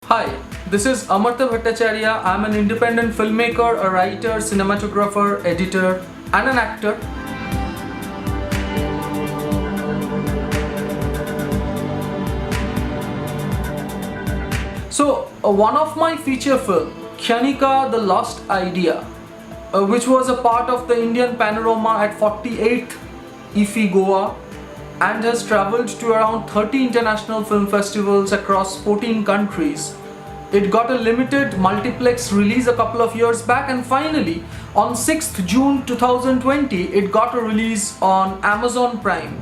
Hi, this is Amartya Bhattacharya. I'm an independent filmmaker, a writer, cinematographer, editor, and an actor. So, one of my feature film, Khanika: The Lost Idea, which was a part of the Indian Panorama at 48th IFFI Goa and has travelled to around 30 international film festivals across 14 countries. It got a limited multiplex release a couple of years back, and finally on 6th June 2020 it got a release on Amazon Prime.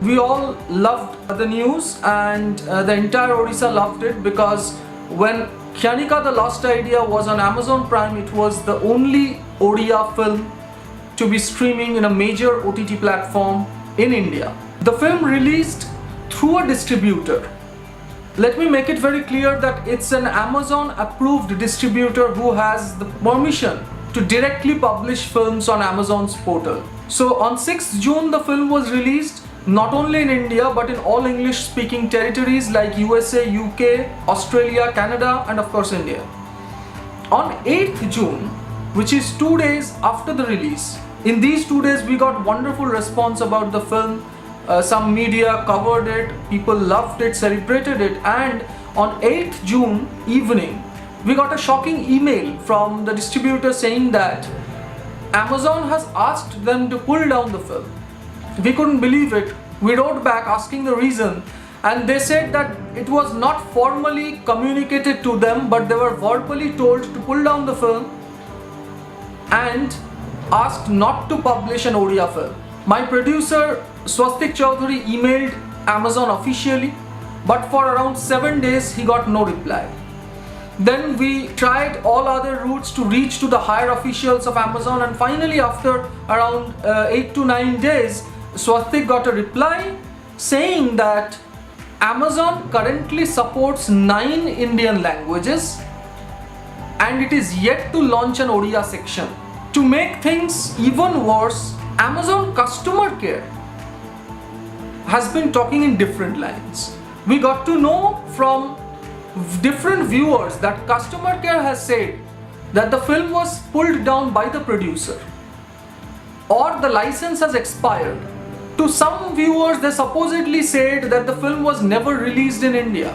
We all loved the news, and the entire Odisha loved it, because when Khanika: The Lost Idea was on Amazon Prime, it was the only Odia film to be streaming in a major OTT platform in India. The film released through a distributor. Let me make it very clear that it's an Amazon approved distributor who has the permission to directly publish films on Amazon's portal. So on 6th June the film was released not only in India but in all English speaking territories like USA, UK, Australia, Canada, and of course India. On 8th June, which is 2 days after the release, in these 2 days we got wonderful response about the film. Some media covered it, people loved it, celebrated it, and on 8th June evening we got a shocking email from the distributor saying that Amazon has asked them to pull down the film. We couldn't believe it. We wrote back asking the reason, and they said that it was not formally communicated to them, but they were verbally told to pull down the film and asked not to publish an Odia film. My producer Swastik Chaudhary emailed Amazon officially, but for around 7 days he got no reply. Then we tried all other routes to reach to the higher officials of Amazon, and finally after around 8 to 9 days Swastik got a reply saying that Amazon currently supports 9 Indian languages and it is yet to launch an Odia section. To make things even worse, Amazon customer care has been talking in different lines. We got to know from different viewers that customer care has said that the film was pulled down by the producer or the license has expired. To some viewers, they supposedly said that the film was never released in India,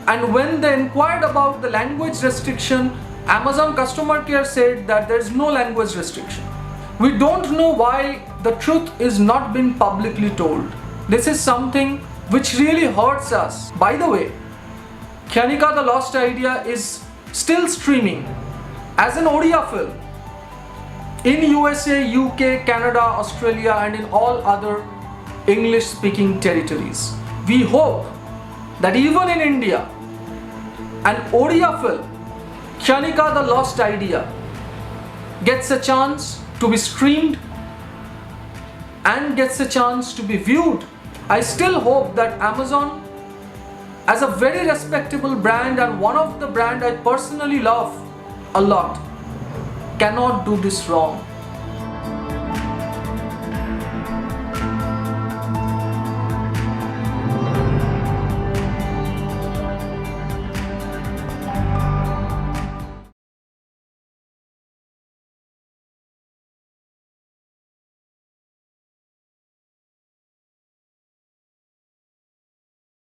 and when they inquired about the language restriction, Amazon customer care said that there is no language restriction. We don't know why the truth is not been publicly told. This is something which really hurts us. By the way, Khanika: The Lost Idea is still streaming as an Odia film in USA, UK, Canada, Australia, and in all other English speaking territories. We hope that even in India, an Odia film, Khanika: The Lost Idea, gets a chance to be streamed and gets a chance to be viewed. I still hope that Amazon, as a very respectable brand and one of the brand I personally love a lot, cannot do this wrong.